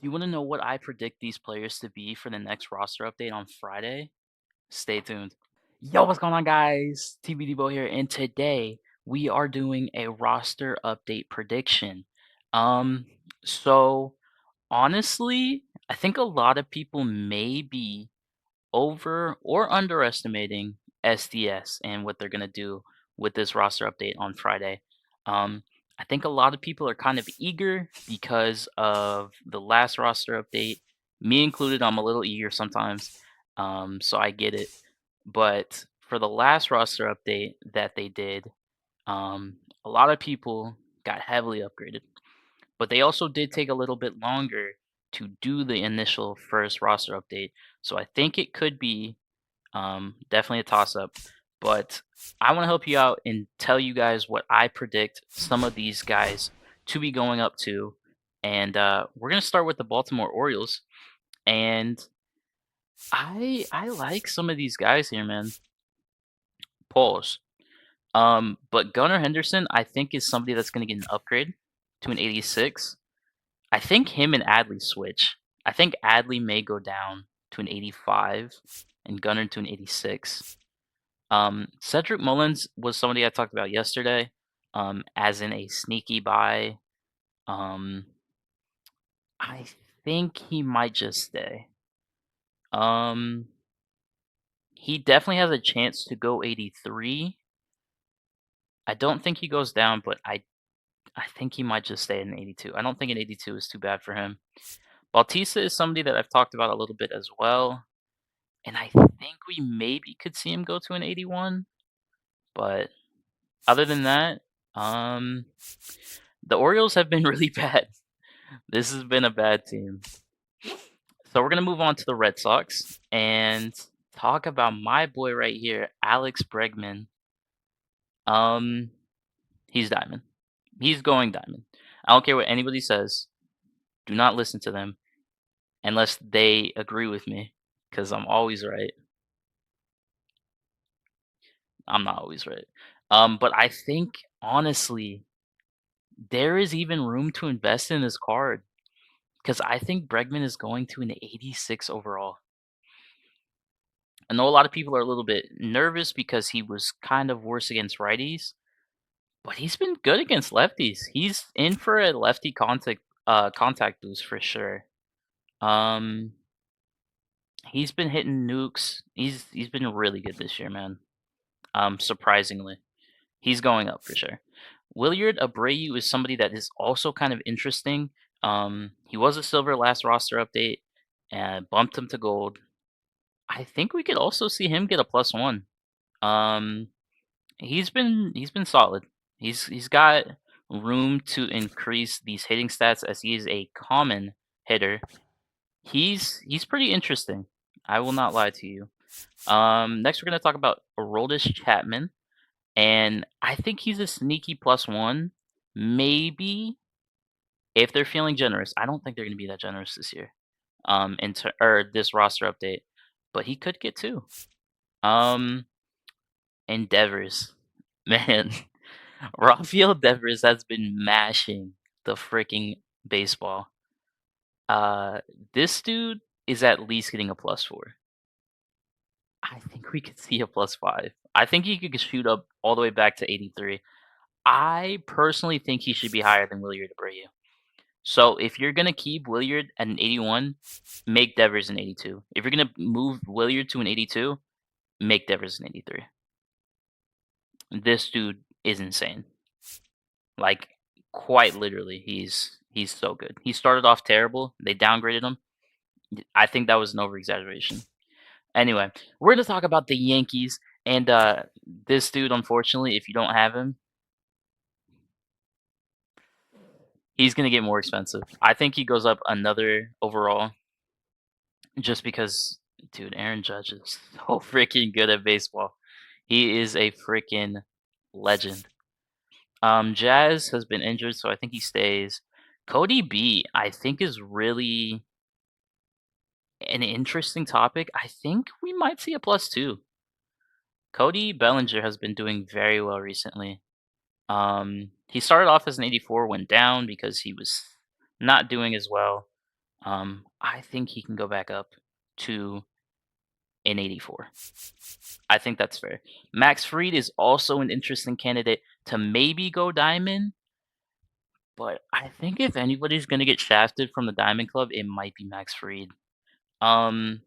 You want to know what I predict these players to be for the next roster update on Friday? Stay tuned. Yo, what's going on, guys? TB Debo here, and today we are doing a roster update prediction. Um, so honestly, I think a lot of people may be over or underestimating SDS and what they're gonna do with this roster update on Friday. Um, I think a lot of people are kind of eager because of the last roster update. Me included, I'm a little eager sometimes, so I get it. But for the last roster update that they did, a lot of people got heavily upgraded. But they also did take a little bit longer to do the initial first roster update. So I think it could be definitely a toss up. But I want to help you out and tell you guys what I predict some of these guys to be going up to. And we're gonna start with the Baltimore Orioles. And I like some of these guys here, man. Pause. But Gunnar Henderson, I think, is somebody that's gonna get an upgrade to an 86. I think him and Adley switch. I think Adley may go down to an 85 and Gunnar to an 86. Cedric Mullins was somebody I talked about yesterday, as in a sneaky buy. Um, I think he might just stay. Um, he definitely has a chance to go 83. I don't think he goes down, but I think he might just stay at an 82. I don't think an 82 is too bad for him. Bautista is somebody that I've talked about a little bit as well, and I think we maybe could see him go to an 81. But other than that, um, the Orioles have been really bad. This has been a bad team. So we're gonna move on to the Red Sox and talk about my boy right here, Alex Bregman. Um, he's diamond. He's going diamond. I don't care what anybody says. Do not listen to them unless they agree with me, because I'm always right. I'm not always right. But I think honestly, there is even room to invest in this card because I think Bregman is going to an 86 overall. I know a lot of people are a little bit nervous because he was kind of worse against righties, but he's been good against lefties. He's in for a lefty contact boost for sure. Um, he's been hitting nukes. He's been really good this year, man. Surprisingly, he's going up for sure. Williard Abreu is somebody that is also kind of interesting. He was a silver last roster update and bumped him to gold. I think we could also see him get a +1. Um, he's been solid. He's got room to increase these hitting stats as he is a common hitter. He's pretty interesting. I will not lie to you. Next we're gonna talk about Aroldis Chapman, and I think he's a sneaky +1. Maybe if they're feeling generous. I don't think they're gonna be that generous this year. Or this roster update, but he could get two. Um, Endeavors, man. Rafael Devers has been mashing the freaking baseball. Uh, this dude is at least getting a +4. I think we could see a +5. I think he could shoot up all the way back to 83. I personally think he should be higher than Williard Abreu. So if you're gonna keep Williard at an 81, make Devers an 82. If you're gonna move Williard to an 82, make Devers an 83. This dude is insane. Like, quite literally, he's so good. He started off terrible. They downgraded him. I think that was an over exaggeration. Anyway, we're gonna talk about the Yankees and this dude. Unfortunately, if you don't have him, he's gonna get more expensive. I think he goes up another overall just because, dude, Aaron Judge is so freaking good at baseball. He is a freaking legend. Jazz has been injured, so I think he stays. Cody B, I think, is really an interesting topic. I think we might see a +2. Cody Bellinger has been doing very well recently. He started off as an 84, went down because he was not doing as well. I think he can go back up to an 84. I think that's fair. Max Fried is also an interesting candidate to maybe go diamond, but I think if anybody's gonna get shafted from the Diamond Club, it might be Max Fried. Um,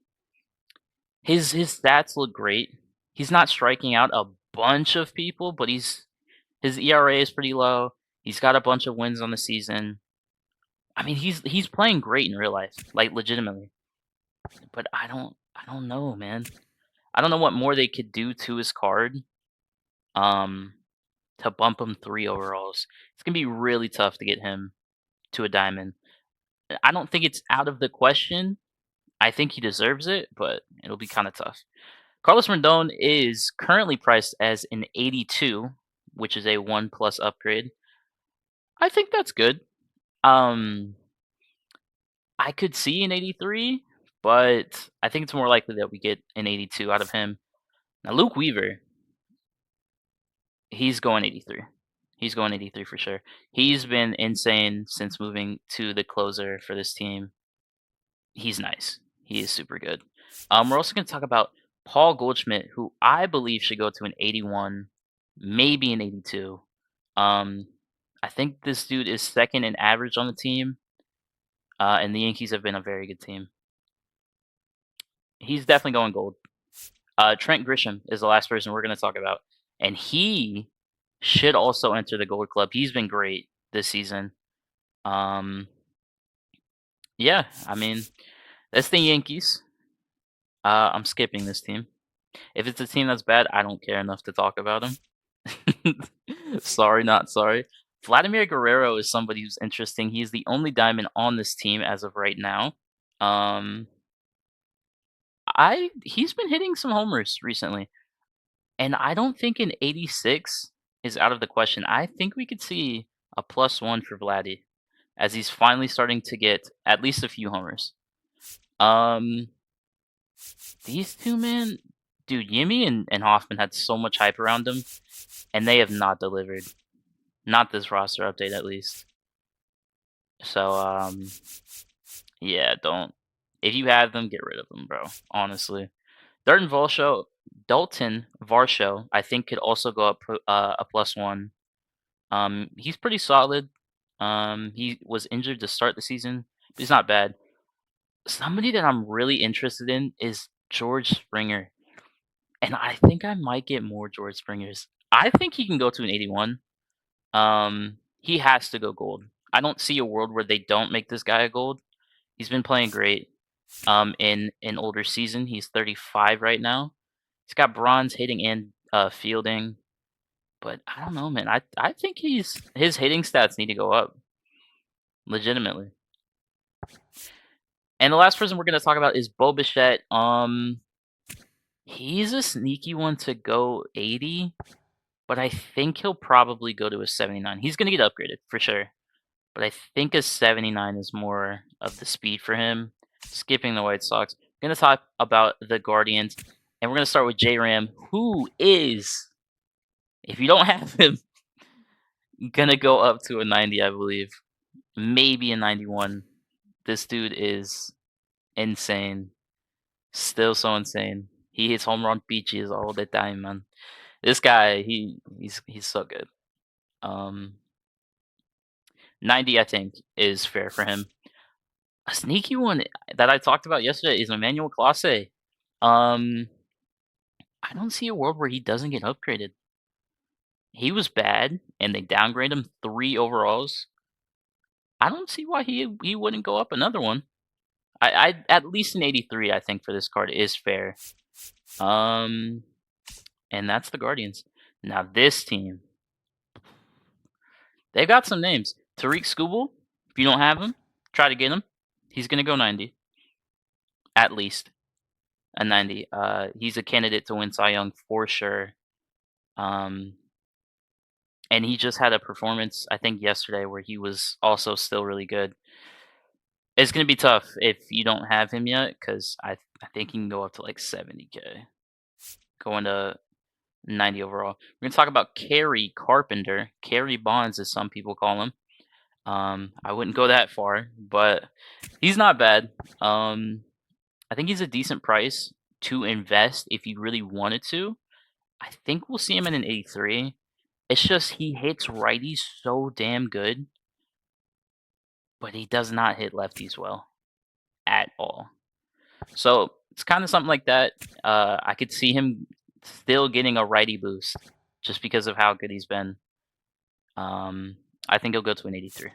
his stats look great. He's not striking out a bunch of people, but his ERA is pretty low. He's got a bunch of wins on the season. I mean, he's playing great in real life, like legitimately. But I don't know, man. I don't know what more they could do to his card. Um, to bump him 3 overalls. It's gonna be really tough to get him to a diamond. I don't think it's out of the question. I think he deserves it, but it'll be kind of tough. Carlos Rendon is currently priced as an 82, which is a 1 plus upgrade. I think that's good. Um, I could see an 83, but I think it's more likely that we get an 82 out of him. Now, Luke Weaver, he's going 83. He's going 83 for sure. He's been insane since moving to the closer for this team. He's nice. He is super good. We're also going to talk about Paul Goldschmidt, who I believe should go to an 81, maybe an 82. Um, I think this dude is second in average on the team, and the Yankees have been a very good team. He's definitely going gold. Trent Grisham is the last person we're going to talk about, and he should also enter the Gold Club. He's been great this season. Um, yeah, I mean, that's the Yankees. I'm skipping this team. If it's a team that's bad, I don't care enough to talk about them. Sorry, not sorry. Vladimir Guerrero is somebody who's interesting. He's the only diamond on this team as of right now. Um, he's been hitting some homers recently, and I don't think an 86 is out of the question. I think we could see a +1 for Vladdy as he's finally starting to get at least a few homers. Um, these two, man, dude, Yimmy and Hoffman had so much hype around them, and they have not delivered. Not this roster update, at least. So, yeah, don't. If you have them, get rid of them, bro. Honestly, Dalton Varsho, I think could also go up a +1. He's pretty solid. He was injured to start the season, but he's not bad. Somebody that I'm really interested in is George Springer, and I think I might get more George Springers. I think he can go to an 81. He has to go gold. I don't see a world where they don't make this guy a gold. He's been playing great. In an older season, he's 35 right now. He's got bronze hitting and fielding, but I don't know, man. I think his hitting stats need to go up legitimately. And the last person we're gonna talk about is Bo Bichette. He's a sneaky one to go 80, but I think he'll probably go to a 79. He's gonna get upgraded for sure. But I think a 79 is more of the speed for him. Skipping the White Sox. We're going to talk about the Guardians, and we're going to start with J Ram, who is, if you don't have him, going to go up to a 90, I believe. Maybe a 91. This dude is insane. Still so insane. He hits home run peaches all the time, man. This guy, he's so good. 90, I think, is fair for him. A sneaky one that I talked about yesterday is Emmanuel Clase. Um, I don't see a world where he doesn't get upgraded. He was bad, and they downgrade him 3 overalls. I don't see why he wouldn't go up another one. I at least an 83, I think, for this card is fair. Um, and that's the Guardians. Now this team, they've got some names. Tariq Skubal, if you don't have him, try to get him. He's gonna go 90, at least a 90. He's a candidate to win Cy Young for sure. Um, and he just had a performance, I think, yesterday where he was also still really good. It's gonna be tough if you don't have him yet, because I think he can go up to like 70K, going to 90 overall. We're gonna talk about Kerry Carpenter, Kerry Bonds, as some people call him. I wouldn't go that far, but he's not bad. I think he's a decent price to invest if you really wanted to. I think we'll see him in an 83. It's just he hits righties so damn good, but he does not hit lefties well at all. So it's kind of something like that. I could see him still getting a righty boost just because of how good he's been. I think he'll go to an 83.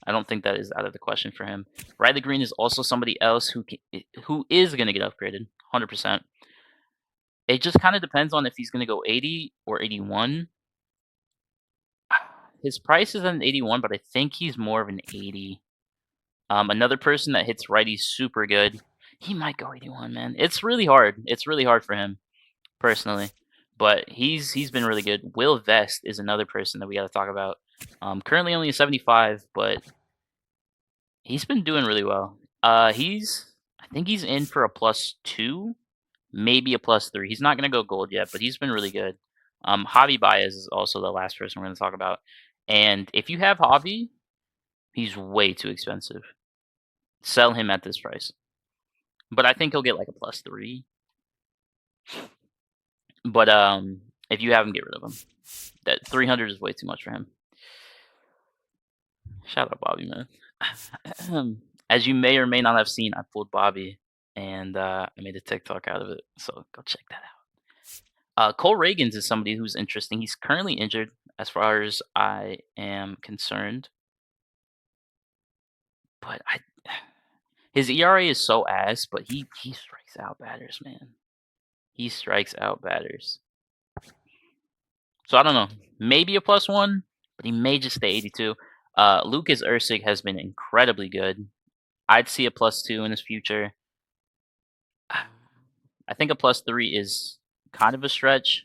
I don't think that is out of the question for him. Riley Green is also somebody else who is going to get upgraded, 100%. It just kind of depends on if he's going to go 80 or 81. His price is an 81, but I think he's more of an 80. Another person that hits righties super good. He might go 81, man. It's really hard. It's really hard for him personally, but he's been really good. Will Vest is another person that we got to talk about. Currently only a 75, but he's been doing really well. I think he's in for a +2, maybe a +3. He's not gonna go gold yet, but he's been really good. Javi Baez is also the last person we're gonna talk about. And if you have Javi, he's way too expensive. Sell him at this price. But I think he'll get like a +3. But if you have him, get rid of him. That 300 is way too much for him. Shout out Bobby, man. As you may or may not have seen, I pulled Bobby and I made a TikTok out of it. So go check that out. Cole Reagans is somebody who's interesting. He's currently injured, as far as I am concerned. But his ERA is so ass, but he strikes out batters, man. He strikes out batters. So I don't know. Maybe a +1, but he may just stay 82. Lucas Ursig has been incredibly good. I'd see a +2 in his future. I think a +3 is kind of a stretch,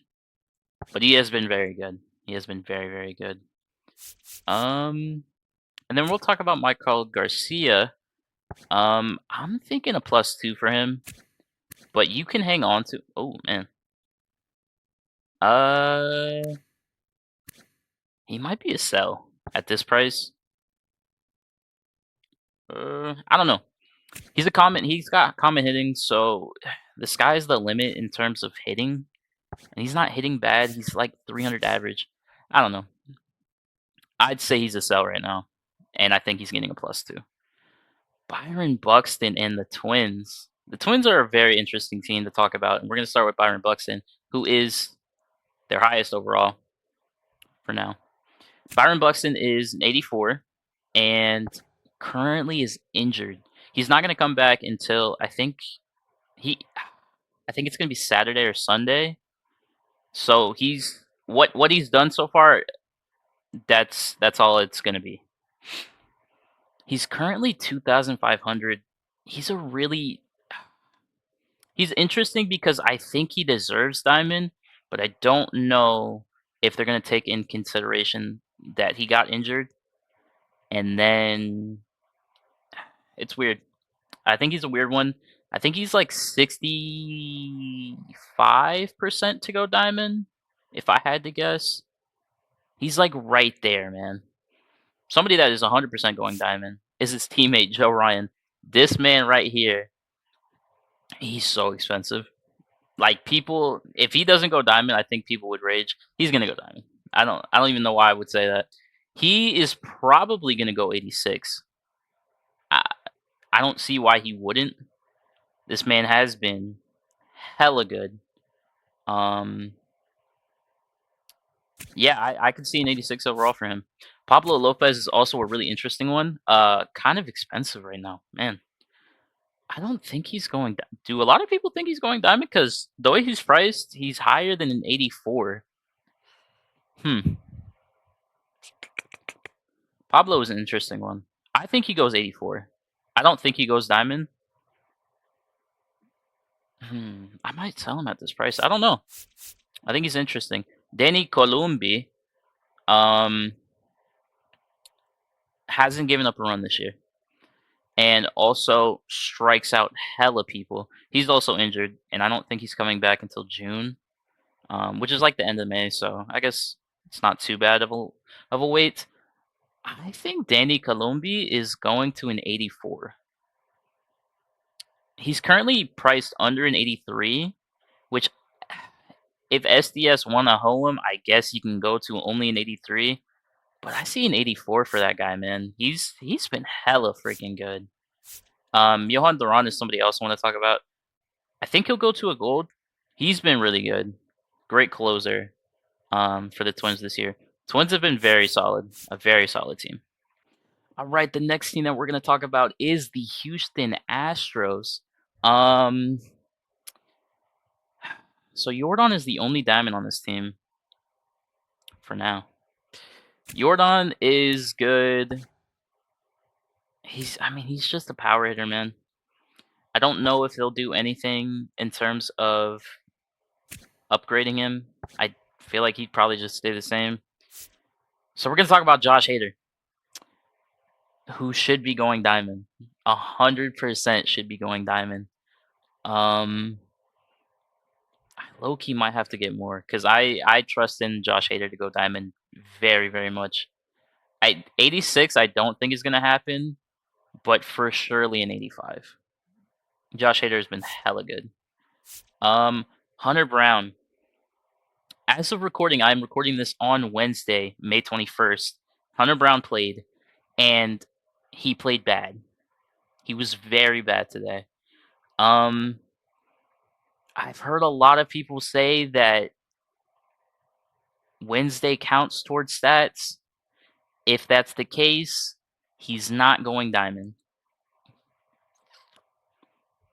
but he has been very good. He has been very, very good. And then we'll talk about Michael Garcia. I'm thinking a +2 for him, but you can hang on to. Oh man. He might be a sell at this price. I don't know. He's got common hitting, so the sky's the limit in terms of hitting. And he's not hitting bad. He's like 300 average. I don't know. I'd say he's a sell right now, and I think he's getting a +2. Byron Buxton and the Twins. The Twins are a very interesting team to talk about, and we're going to start with Byron Buxton, who is their highest overall for now. Byron Buxton is an 84 and currently is injured. He's not going to come back until I think it's going to be Saturday or Sunday. So he's what he's done so far, that's all it's going to be. He's currently 2,500. He's interesting because I think he deserves Diamond, but I don't know if they're going to take in consideration that he got injured. And then it's weird. I think he's a weird one. I think he's like 65% to go Diamond, if I had to guess. He's like right there, man. Somebody that is 100% going Diamond is his teammate, Joe Ryan. This man right here, he's so expensive. Like people, if he doesn't go Diamond, I think people would rage. He's gonna go Diamond. I don't even know why I would say that. He is probably gonna go 86. I I don't see why he wouldn't. This man has been hella good. Um, yeah, I could see an 86 overall for him. Pablo Lopez is also a really interesting one. Kind of expensive right now, man. I don't think he's going. Do a lot of people think he's going diamond? Because the way he's priced, he's higher than an 84. Pablo is an interesting one. I think he goes 84. I don't think he goes diamond. I might sell him at this price. I don't know. I think he's interesting. Danny Columbi, hasn't given up a run this year, and also strikes out hella people. He's also injured, and I don't think he's coming back until June, which is like the end of May. So I guess it's not too bad of a wait. I think Danny Columbi is going to an 84. He's currently priced under an 83, which if SDS wanna hoe him, I guess you can go to only an 83. But I see an 84 for that guy, man. He's been hella freaking good. Johan Duran is somebody else I want to talk about. I think he'll go to a gold. He's been really good. Great closer for the Twins this year. Twins have been very solid, a very solid team. All right, the next team that we're going to talk about is the Houston Astros. Um, so Jordan is the only diamond on this team for now. Jordan is good. He's just a power hitter, man. I don't know if they'll do anything in terms of upgrading him. I feel like he'd probably just stay the same. So we're gonna talk about Josh Hader, who should be going diamond. 100% should be going diamond. I low key might have to get more because I trust in Josh Hader to go diamond very very much. 86 I don't think is gonna happen, but for surely an 85. Josh Hader has been hella good. Hunter Brown. As of recording, I'm recording this on Wednesday, May 21st. Hunter Brown played, and he played bad. He was very bad today. Um, I've heard a lot of people say that Wednesday counts towards stats. If that's the case, he's not going diamond.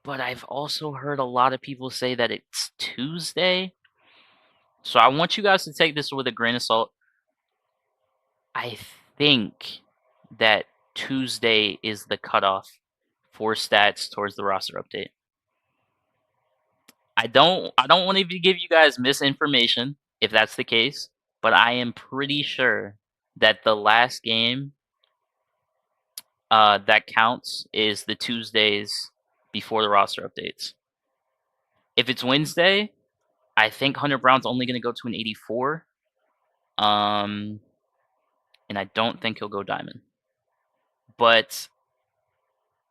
But I've also heard a lot of people say that it's Tuesday. So I want you guys to take this with a grain of salt. I think that Tuesday is the cutoff for stats towards the roster update. I don't want to give you guys misinformation if that's the case, but I am pretty sure that the last game that counts is the Tuesdays before the roster updates. If it's Wednesday, I think Hunter Brown's only going to go to an 84. And I don't think he'll go diamond. But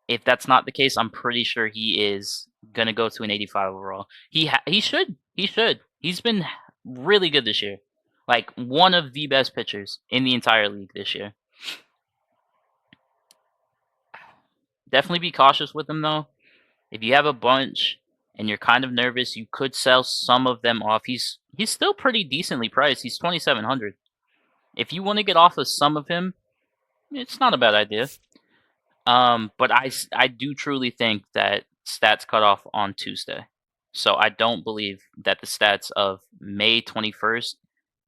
if that's not the case, I'm pretty sure he is gonna go to an 85 overall. He should. He should. He's been really good this year. Like one of the best pitchers in the entire league this year. Definitely be cautious with him though. If you have a bunch and you're kind of nervous, you could sell some of them off. He's still pretty decently priced. He's 2,700. If you want to get off of some of him, it's not a bad idea. But I do truly think that stats cut off on Tuesday. So I don't believe that the stats of May 21st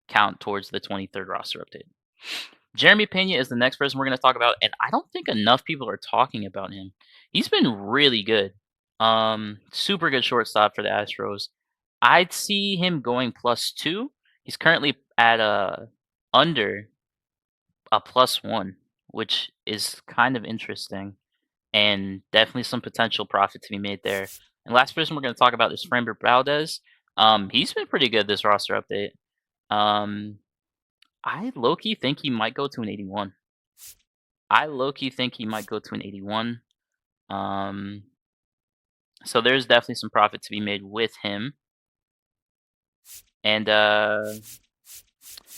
count towards the 23rd roster update. Jeremy Pena is the next person we're going to talk about, and I don't think enough people are talking about him. He's been really good. Super good shortstop for the Astros. I'd see him going +2. He's currently at under a +1, which is kind of interesting and definitely some potential profit to be made there. And last person we're going to talk about is Framber Valdez. He's been pretty good this roster update. I low-key think he might go to an 81. I low-key think he might go to an 81. So there's definitely some profit to be made with him. And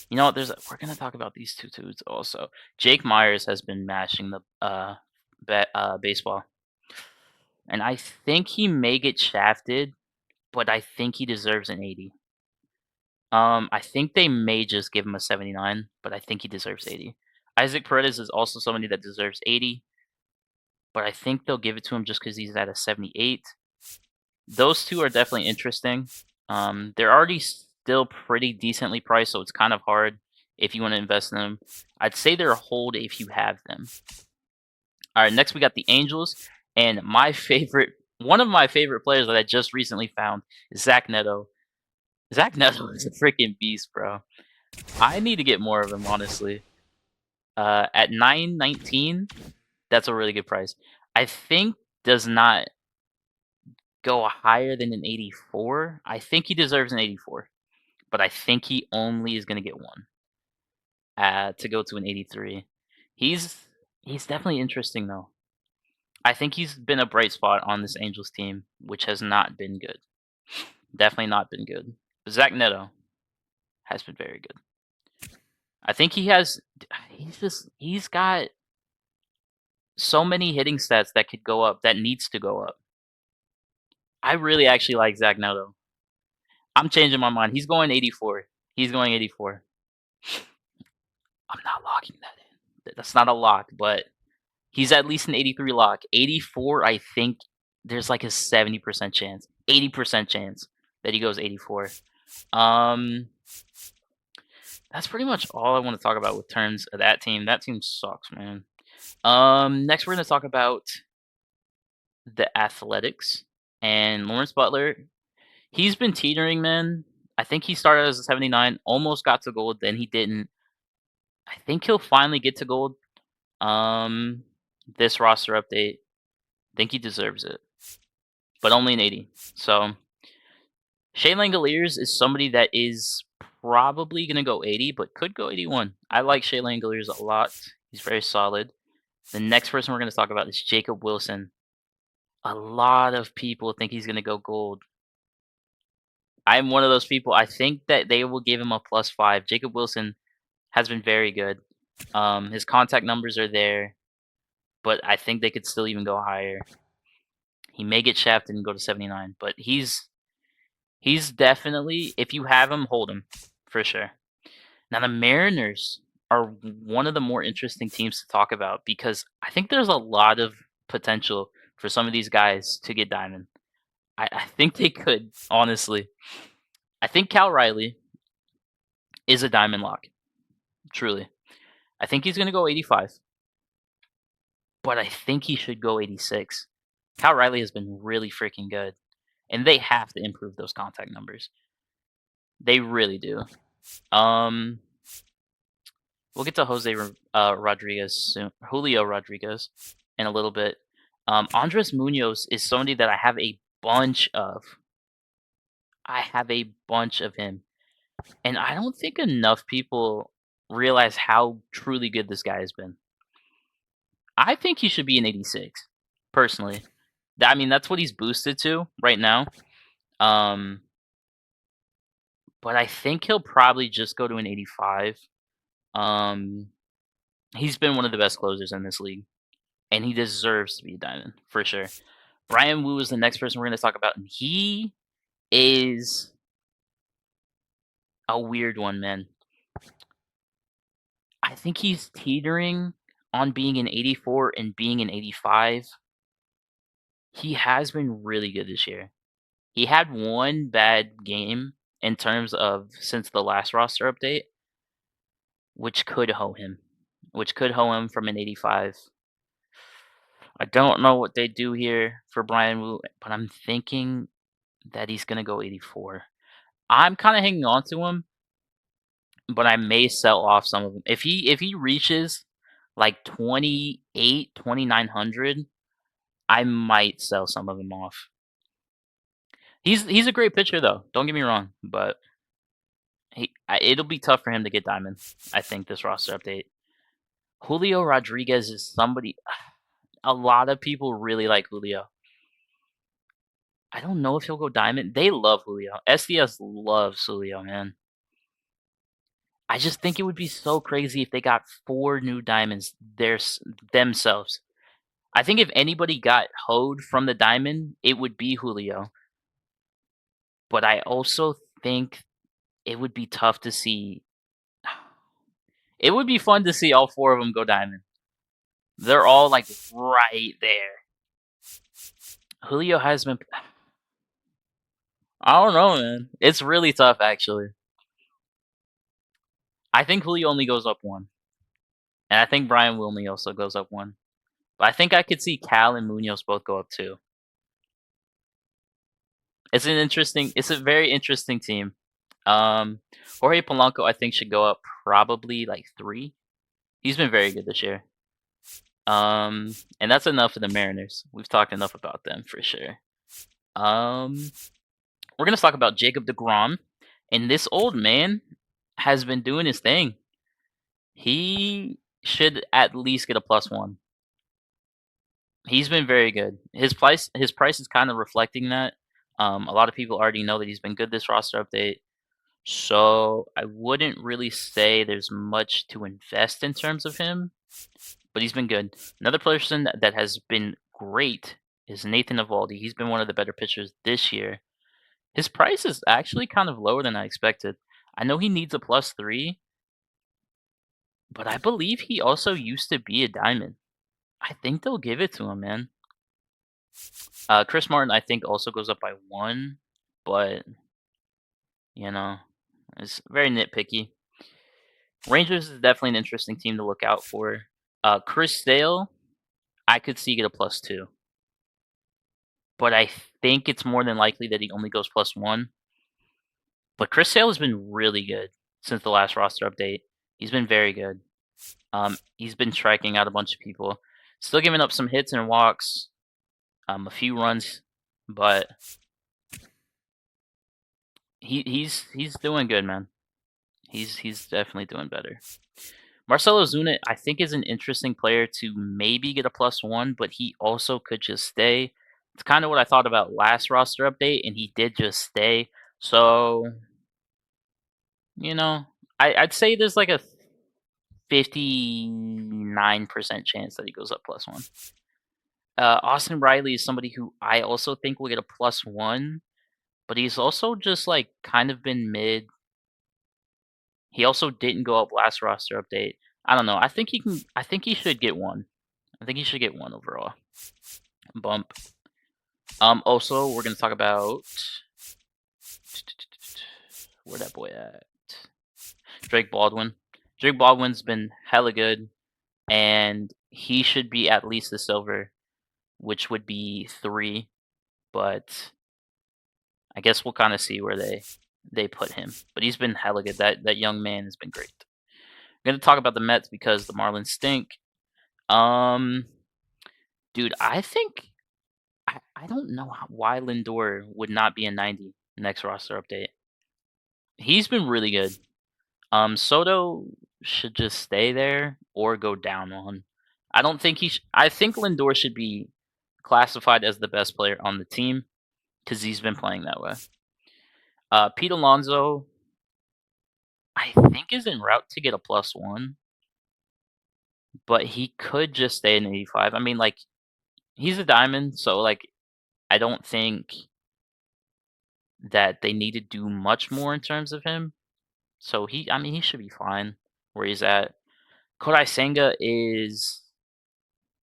you know what? We're gonna talk about these two dudes also. Jake Myers has been mashing the baseball, and I think he may get shafted, but I think he deserves an 80. I think they may just give him a 79, but I think he deserves 80. Isaac Paredes is also somebody that deserves 80, but I think they'll give it to him just because he's at a 78. Those two are definitely interesting. They're already still pretty decently priced, so it's kind of hard if you want to invest in them. I'd say they're a hold if you have them. All right, next we got the Angels, and one of my favorite players that I just recently found is Zach Neto. Zach Neto is a freaking beast, bro. I need to get more of him, honestly. At 919, that's a really good price. I think does not go higher than an 84. I think he deserves an 84, but I think he only is going to get one to go to an 83. He's definitely interesting though. I think he's been a bright spot on this Angels team, which has not been good. Definitely not been good. But Zach Neto has been very good. I think he's got so many hitting stats that could go up, that needs to go up. I really actually like Zach Neto. I'm changing my mind. He's going 84. He's going 84. I'm not locking that in. That's not a lock, but he's at least an 83 lock. 84, I think there's like a 70% chance, 80% chance that he goes 84. Um, that's pretty much all I want to talk about with terms of that team. That team sucks, man. Next we're gonna talk about the Athletics and Lawrence Butler. He's been teetering, man. I think he started as a 79, almost got to gold, then he didn't. I think he'll finally get to gold. This roster update, I think he deserves it, but only an 80. So Shea Langoliers is somebody that is probably gonna go 80, but could go 81. I like Shea Langoliers a lot. He's very solid. The next person we're gonna talk about is Jacob Wilson. A lot of people think he's gonna go gold. I'm one of those people. I think that they will give him a +5. Jacob Wilson has been very good. His contact numbers are there, but I think they could still even go higher. He may get shafted and go to 79, but he's definitely, if you have him, hold him for sure. Now the Mariners are one of the more interesting teams to talk about because I think there's a lot of potential for some of these guys to get diamond. I think they could, honestly. I think Cal Riley is a diamond lock, truly. I think he's gonna go 85, but I think he should go 86. Cal Riley has been really freaking good, and they have to improve those contact numbers. They really do. We'll get to Rodriguez soon. Julio Rodriguez in a little bit. Andres Munoz is somebody that I have a bunch of. I have a bunch of him, and I don't think enough people realize how truly good this guy has been. I think he should be an 86, personally. I mean, that's what he's boosted to right now. Um, but I think he'll probably just go to an 85. Um, he's been one of the best closers in this league, and he deserves to be a diamond for sure. Brian Wu is the next person we're going to talk about, and he is a weird one, man. I think he's teetering on being an 84 and being an 85. He has been really good this year. He had one bad game in terms of since the last roster update, which could hoe him. Which could hoe him from an 85. I don't know what they do here for Brian Wu, but I'm thinking that he's gonna go 84. I'm kind of hanging on to him, but I may sell off some of them. If he reaches like 28, 2900, I might sell some of them off. He's a great pitcher though. Don't get me wrong, but it'll be tough for him to get diamond. I think this roster update. Julio Rodriguez is somebody. A lot of people really like Julio. I don't know if he'll go diamond. They love Julio. SDS loves Julio, man. I just think it would be so crazy if they got 4 new diamonds themselves. I think if anybody got hoed from the diamond, it would be Julio. But I also think it would be tough to see. It would be fun to see all 4 of them go diamond. They're all like right there. Julio has been. I don't know, man. It's really tough, actually. I think Julio only goes up 1. And I think Brian Wilney also goes up 1. But I think I could see Cal and Munoz both go up 2. It's a very interesting team. Jorge Polanco, I think, should go up probably like 3. He's been very good this year. And that's enough for the Mariners. We've talked enough about them for sure. We're gonna talk about Jacob deGrom, and this old man has been doing his thing. He should at least get a +1. He's been very good. His price is kind of reflecting that. A lot of people already know that he's been good this roster update, so I wouldn't really say there's much to invest in terms of him, but he's been good. Another person that has been great is Nathan Eovaldi. He's been one of the better pitchers this year. His price is actually kind of lower than I expected. I know he needs a +3, but I believe he also used to be a diamond. I think they'll give it to him, man. Chris Martin, I think, also goes up by 1, but, you know, it's very nitpicky. Rangers is definitely an interesting team to look out for. Chris Sale, I could see get a +2, but I think it's more than likely that he only goes +1. But Chris Sale has been really good since the last roster update. He's been very good. He's been striking out a bunch of people, still giving up some hits and walks, a few runs, but he's doing good, man. He's definitely doing better. Marcelo Zuna, I think, is an interesting player to maybe get a +1, but he also could just stay. It's kind of what I thought about last roster update, and he did just stay. So, you know, I'd say there's like a 59% chance that he goes up +1. Austin Riley is somebody who I also think will get a +1, but he's also just like kind of been mid. He also didn't go up last roster update. I don't know. I think he can. I think he should get 1. I think he should get 1 overall bump. Also, we're gonna talk about where that boy at. Drake Baldwin. Drake Baldwin's been hella good, and he should be at least a silver, which would be 3. But I guess we'll kind of see where they put him. But he's been hella good. That young man has been great. I'm gonna talk about the Mets because the Marlins stink. Um, dude, I think I don't know why Lindor would not be a 90 next roster update. He's been really good. Soto should just stay there or go down 1. I don't think I think Lindor should be classified as the best player on the team because he's been playing that way. Pete Alonso, I think, is en route to get a +1, but he could just stay in 85. I mean, like, he's a diamond, so, like, I don't think that they need to do much more in terms of him. So I mean, he should be fine where he's at. Kodai Senga is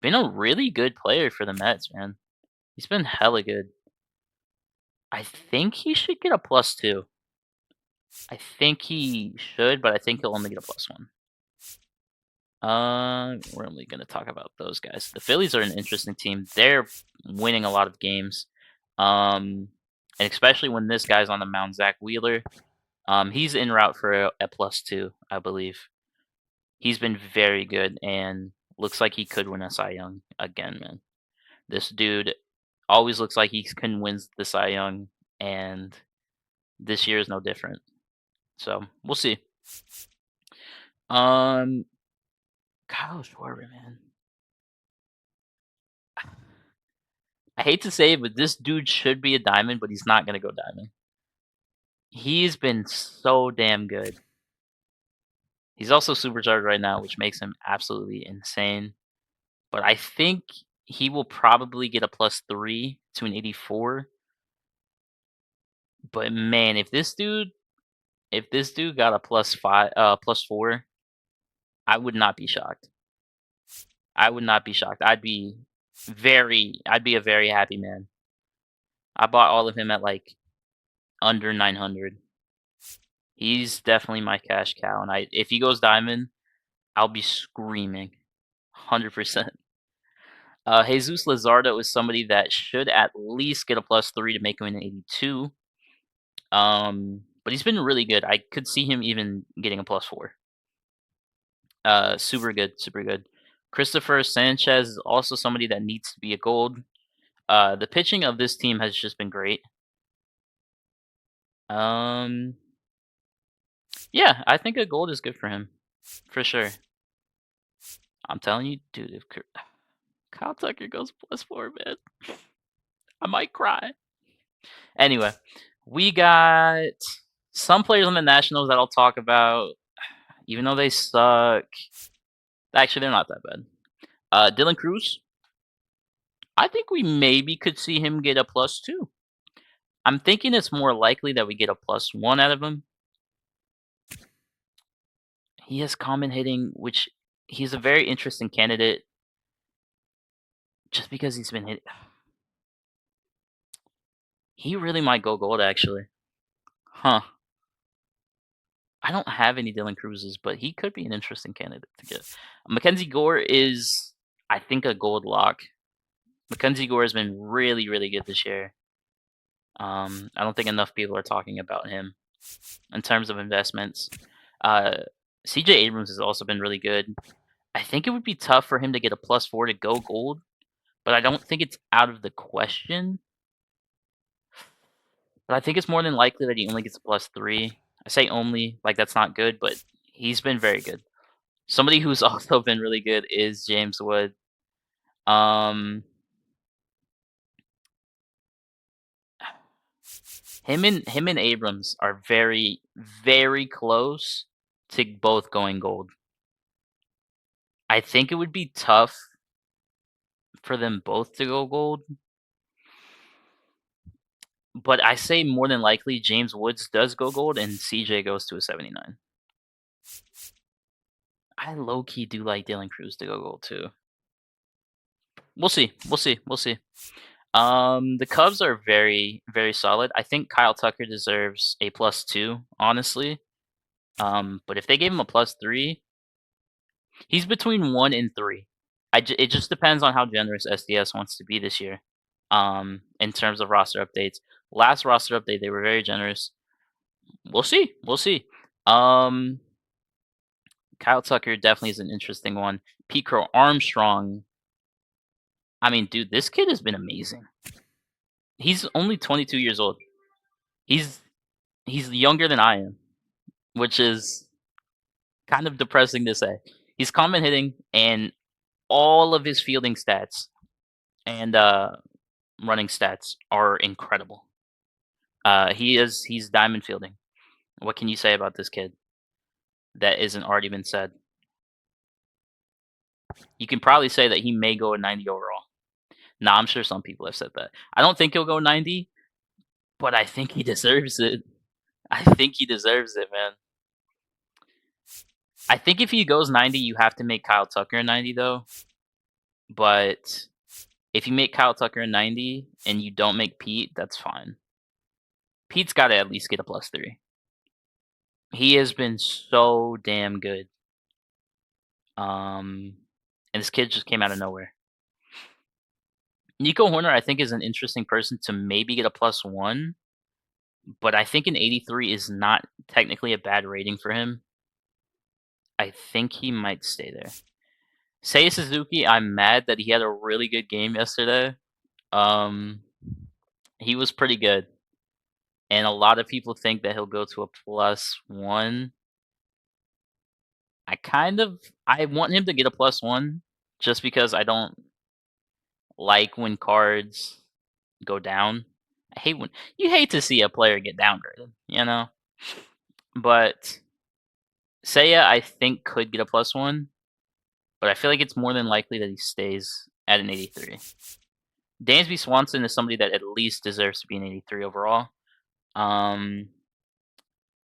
been a really good player for the Mets, man. He's been hella good. I think he should get a +2. I think he should, but I think he'll only get a +1. We're only gonna talk about those guys. The Phillies are an interesting team. They're winning a lot of games. And especially when this guy's on the mound, Zach Wheeler. He's en route for a +2, I believe. He's been very good and looks like he could win a Cy Young again, man. This dude always looks like he can win the Cy Young, and this year is no different. So we'll see. Um, Kyle Schwarber, man. I hate to say it, but this dude should be a diamond, but he's not gonna go diamond. He's been so damn good. He's also supercharged right now, which makes him absolutely insane. But I think he will probably get a +3 to an 84. But man, if this dude got a +5, +4, I would not be shocked. I would not be shocked. I'd be a very happy man. I bought all of him at like under 900. He's definitely my cash cow, and if he goes diamond, I'll be screaming, 100%. Jesus Luzardo is somebody that should at least get a +3 to make him an 82. But he's been really good. I could see him even getting a +4. Super good, super good. Christopher Sanchez is also somebody that needs to be a gold. The pitching of this team has just been great. Um, yeah, I think a gold is good for him, for sure. I'm telling you, dude, if Kyle Tucker goes +4, man, I might cry. Anyway, we got some players on the Nationals that I'll talk about, even though they suck. Actually, they're not that bad. Dylan Cruz, I think we maybe could see him get a +2. I'm thinking it's more likely that we get a +1 out of him. He has common hitting, which he's a very interesting candidate just because he's been hit. He really might go gold, actually. Huh. I don't have any Dylan Cruzes, but he could be an interesting candidate to get. Mackenzie Gore is, I think, a gold lock. Mackenzie Gore has been really, really good this year. I don't think enough people are talking about him in terms of investments. CJ Abrams has also been really good. I think it would be tough for him to get a +4 to go gold, but I don't think it's out of the question. But I think it's more than likely that he only gets a +3. I say only, like that's not good, but he's been very good. Somebody who's also been really good is James Wood. Um, him and Abrams are very, very close to both going gold. I think it would be tough for them both to go gold. But I say more than likely James Woods does go gold and CJ goes to a 79. I low key do like Dylan Cruz to go gold too. We'll see. We'll see. We'll see. The Cubs are very, very solid. I think Kyle Tucker deserves a +2, honestly. But if they gave him a +3, he's between 1 and 3. It just depends on how generous SDS wants to be this year. In terms of roster updates. Last roster update, they were very generous. We'll see. We'll see. Um, Kyle Tucker definitely is an interesting one. Pete Crow Armstrong. I mean, dude, this kid has been amazing. He's only 22 years old. He's he's younger than I am, which is kind of depressing to say. He's common hitting and all of his fielding stats and running stats are incredible. He's diamond fielding. What can you say about this kid that isn't already been said? You can probably say that he may go a 90 overall. Nah, I'm sure some people have said that. I don't think he'll go 90, but I think he deserves it. I think he deserves it, man. I think if he goes 90, you have to make Kyle Tucker a 90 though. But if you make Kyle Tucker a 90 and you don't make Pete, that's fine. Pete's got to at least get a +3. He has been so damn good. And this kid just came out of nowhere. Nico Horner, I think, is an interesting person to maybe get a +1, but I think an 83 is not technically a bad rating for him. I think he might stay there. Seiya Suzuki, I'm mad that he had a really good game yesterday. He was pretty good, and a lot of people think that he'll go to a +1. I want him to get a +1 just because I don't like when cards go down. I hate when you hate to see a player get downgraded, you know? But Seiya, I think, could get a +1, but I feel like it's more than likely that he stays at an 83. Dansby Swanson is somebody that at least deserves to be an 83 overall. But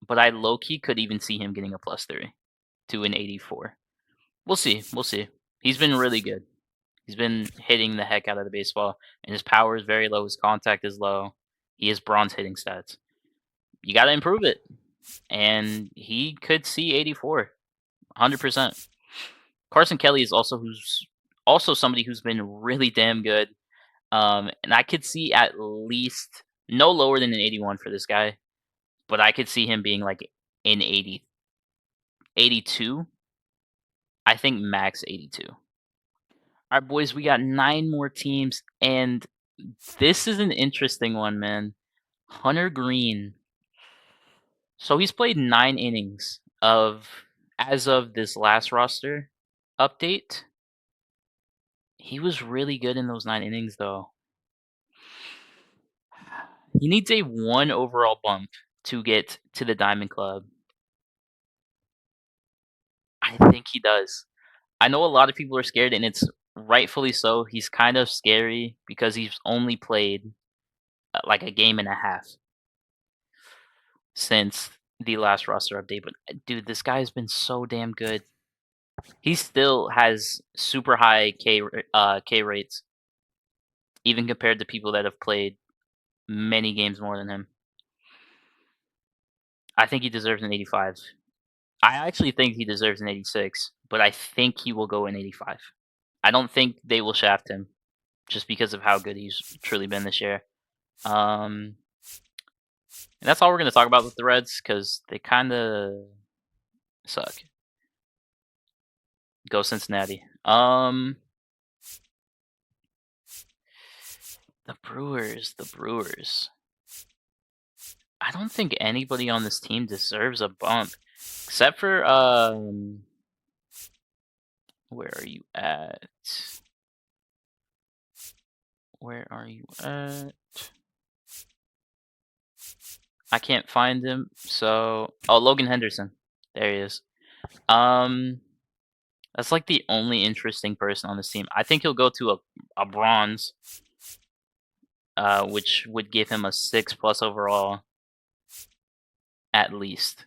I low key could even see him getting a +3 to an 84. We'll see. We'll see. He's been really good. He's been hitting the heck out of the baseball, and his power is very low. His contact is low. He has bronze hitting stats. You got to improve it, and he could see 84, 100%. Carson Kelly is also somebody who's been really damn good, and I could see at least no lower than an 81 for this guy, but I could see him being like an 80, 82. I think max 82. All right, boys, we got 9 more teams, and this is an interesting one, man. Hunter Green. So he's played 9 innings as of this last roster update. He was really good in those 9 innings, though. He needs a 1 overall bump to get to the Diamond Club. I think he does. I know a lot of people are scared, and it's rightfully so. He's kind of scary because he's only played, like, a game and a half since the last roster update, but, dude, this guy has been so damn good. He still has super high K rates, even compared to people that have played many games more than him. I think he deserves an 85. I actually think he deserves an 86, but I think he will go an 85. I don't think they will shaft him just because of how good he's truly been this year. And that's all we're going to talk about with the Reds because they kind of suck. Go Cincinnati. The Brewers. I don't think anybody on this team deserves a bump, except for where are you at? Where are you at? I can't find him. So, oh, Logan Henderson. There he is. That's like the only interesting person on this team. I think he'll go to a bronze, which would give him a 6+ overall, at least.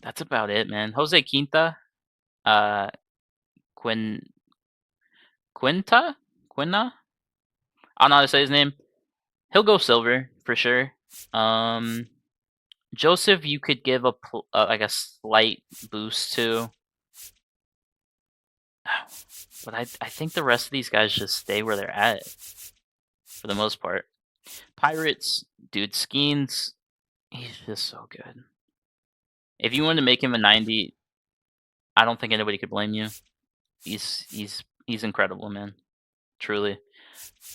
That's about it, man. Jose Quinta, uh, Quinta, Quinna. I don't know how to say his name. He'll go silver for sure. Joseph, you could give like a slight boost to, but I think the rest of these guys just stay where they're at for the most part. Pirates, dude, Skeens, he's just so good. If you wanted to make him a 90, I don't think anybody could blame you. He's incredible, man. Truly.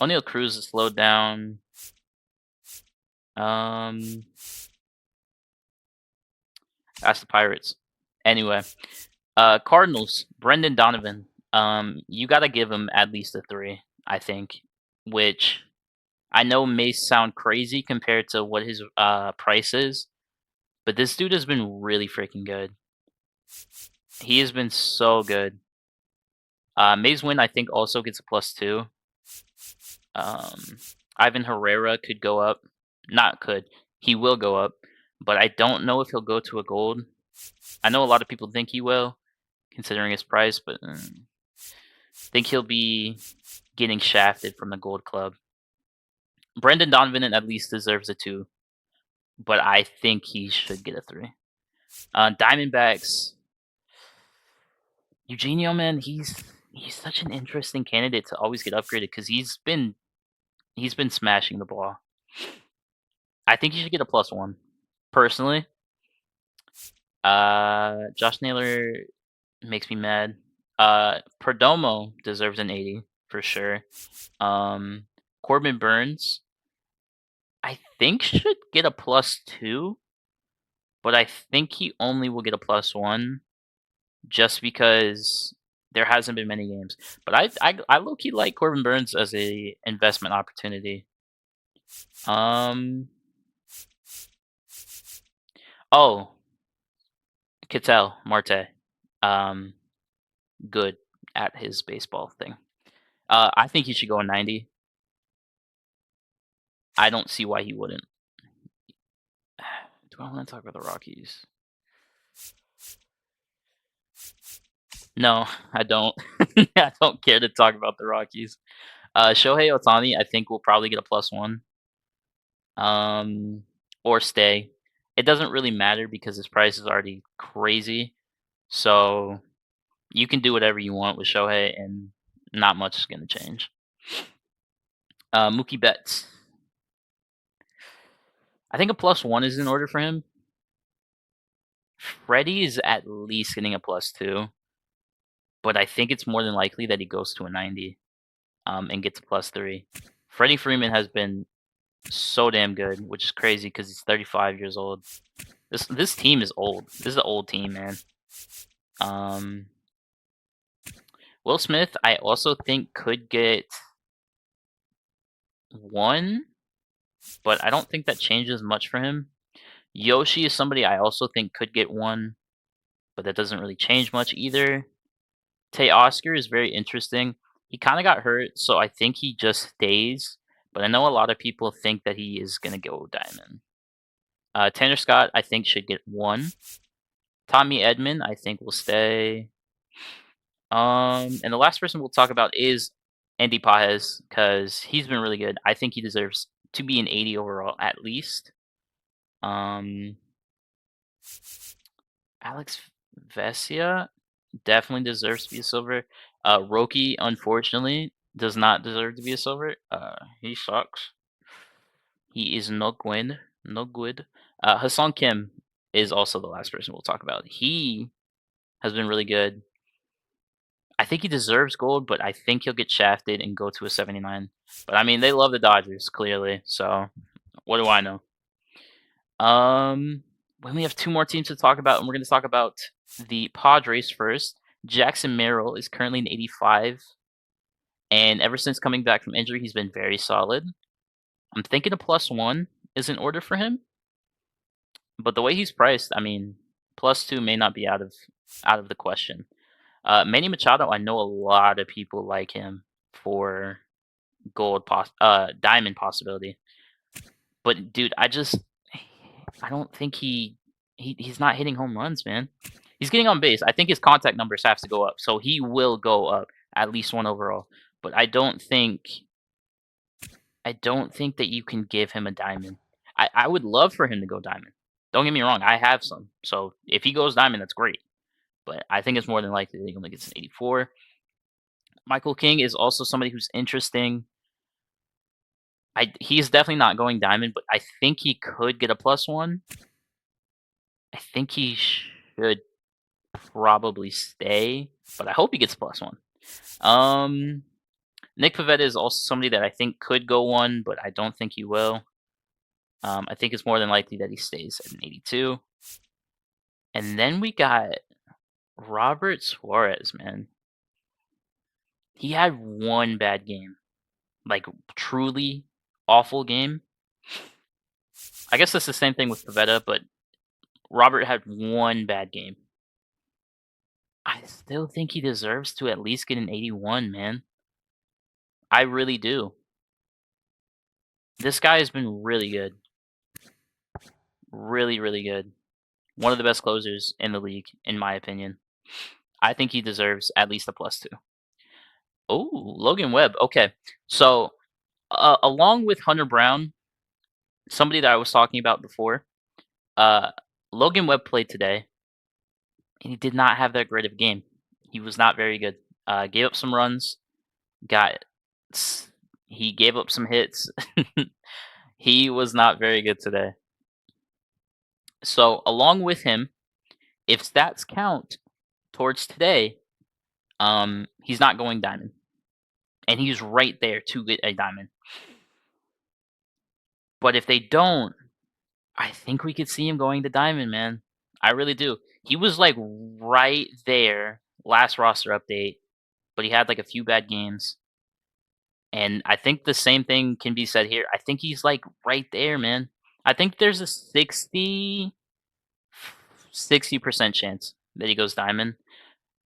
O'Neal Cruz is slowed down. That's the Pirates. Anyway, Cardinals, Brendan Donovan. You got to give him at least a 3, I think, which I know may sound crazy compared to what his price is, but this dude has been really freaking good. He has been so good. Mays Win, I think, also gets a +2. Ivan Herrera could go up. Not could. He will go up, but I don't know if he'll go to a gold. I know a lot of people think he will, considering his price, but I think he'll be getting shafted from the gold club. Brendan Donovan at least deserves a 2, but I think he should get a 3. Diamondbacks. Eugenio, man, he's such an interesting candidate to always get upgraded because he's been smashing the ball. I think he should get a +1, personally. Josh Naylor makes me mad. Perdomo deserves an 80 for sure. Corbin Burns, I think should get a +2, but I think he only will get a +1 just because there hasn't been many games. But I low key like Corbin Burns as a investment opportunity. Oh, Ketel Marte, good at his baseball thing. I think he should go a 90. I don't see why he wouldn't. Do I want to talk about the Rockies? No, I don't. I don't care to talk about the Rockies. Shohei Ohtani, I think will probably get a +1. Or stay. It doesn't really matter because his price is already crazy. So you can do whatever you want with Shohei, and not much is going to change. Mookie Betts. I think a +1 is in order for him. Freddie is at least getting a +2, but I think it's more than likely that he goes to a 90, and gets a +3. Freddie Freeman has been so damn good, which is crazy because he's 35 years old. This team is old. This is an old team, man. Will Smith, I also think could get 1, but I don't think that changes much for him. Yoshi is somebody I also think could get 1, but that doesn't really change much either. Oscar is very interesting. He kind of got hurt, so I think he just stays. But I know a lot of people think that he is gonna go diamond. Tanner Scott, I think, should get 1. Tommy Edman, I think, will stay. And the last person we'll talk about is Andy Pajes because he's been really good. I think he deserves to be an 80 overall at least. Um, Alex Vesia definitely deserves to be a silver. Roki, unfortunately, does not deserve to be a silver. He sucks. He is no good. No good. Hassan Kim is also the last person we'll talk about. He has been really good. I think he deserves gold, but I think he'll get shafted and go to a 79. But I mean, they love the Dodgers clearly, so what do I know? We only have 2 more teams to talk about, and we're going to talk about the Padres first. Jackson Merrill is currently an 85, and ever since coming back from injury, he's been very solid. I'm thinking a +1 is in order for him, but the way he's priced, I mean, +2 may not be out of the question. Manny Machado, I know a lot of people like him for diamond possibility. But dude, I don't think he's not hitting home runs, man. He's getting on base. I think his contact numbers have to go up, so he will go up at least 1 overall. But I don't think that you can give him a diamond. I would love for him to go diamond. Don't get me wrong, I have some. So if he goes diamond, that's great. But I think it's more than likely that he only gets an 84. Michael King is also somebody who's interesting. He's definitely not going diamond, but I think he could get a +1. I think he should probably stay, but I hope he gets +1. Nick Pivetta is also somebody that I think could go 1, but I don't think he will. I think it's more than likely that he stays at an 82. And then we got Robert Suarez, man. He had 1 bad game. Like, truly awful game. I guess that's the same thing with Pivetta, but Robert had 1 bad game. I still think he deserves to at least get an 81, man. I really do. This guy has been really good. Really, really good. One of the best closers in the league, in my opinion. I think he deserves at least a +2. Oh, Logan Webb. Okay. So, along with Hunter Brown, somebody that I was talking about before, Logan Webb played today, and he did not have that great of a game. He was not very good. Gave up some runs, he gave up some hits. He was not very good today. So, along with him, if stats count towards today, he's not going diamond. And he's right there to get a diamond. But if they don't, I think we could see him going to diamond, man. I really do. He was like right there last roster update, but he had like a few bad games. And I think the same thing can be said here. I think he's like right there, man. I think there's a 60% chance that he goes diamond.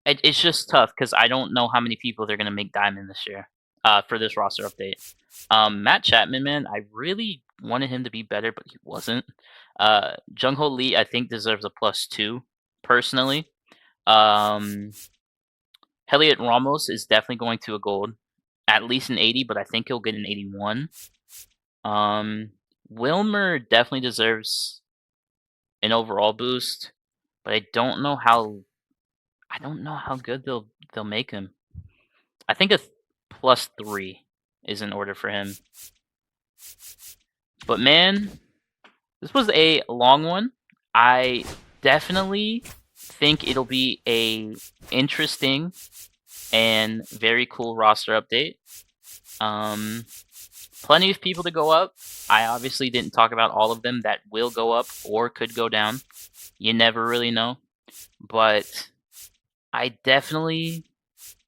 It's just tough because I don't know how many people they're gonna make diamond this year for this roster update. Matt Chapman, man, I really wanted him to be better, but he wasn't. Jung Ho Lee, I think, deserves a +2 personally. Heliot Ramos is definitely going to a gold, at least an 80, but I think he'll get an 81. Wilmer definitely deserves an overall boost, but I don't know how good they'll make him. I think a +3 is in order for him. But man, this was a long one. I definitely think it'll be a interesting and very cool roster update. Plenty of people to go up. I obviously didn't talk about all of them that will go up or could go down. You never really know. But I definitely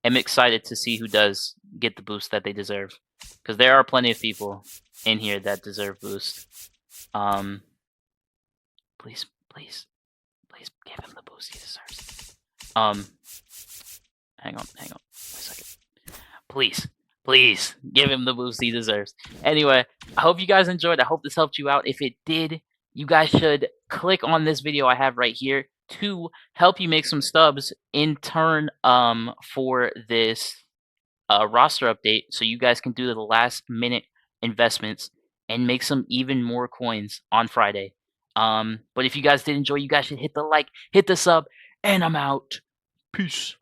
am excited to see who does get the boost that they deserve, because there are plenty of people in here that deserve boost. Please, please, please give him the boost he deserves. Hang on, wait a second. Please give him the boost he deserves. Anyway, I hope you guys enjoyed. I hope this helped you out. If it did, you guys should click on this video I have right here to help you make some stubs in turn for this roster update, so you guys can do the last minute investments and make some even more coins on Friday. But if you guys did enjoy, you guys should hit the like, hit the sub, and I'm out. Peace.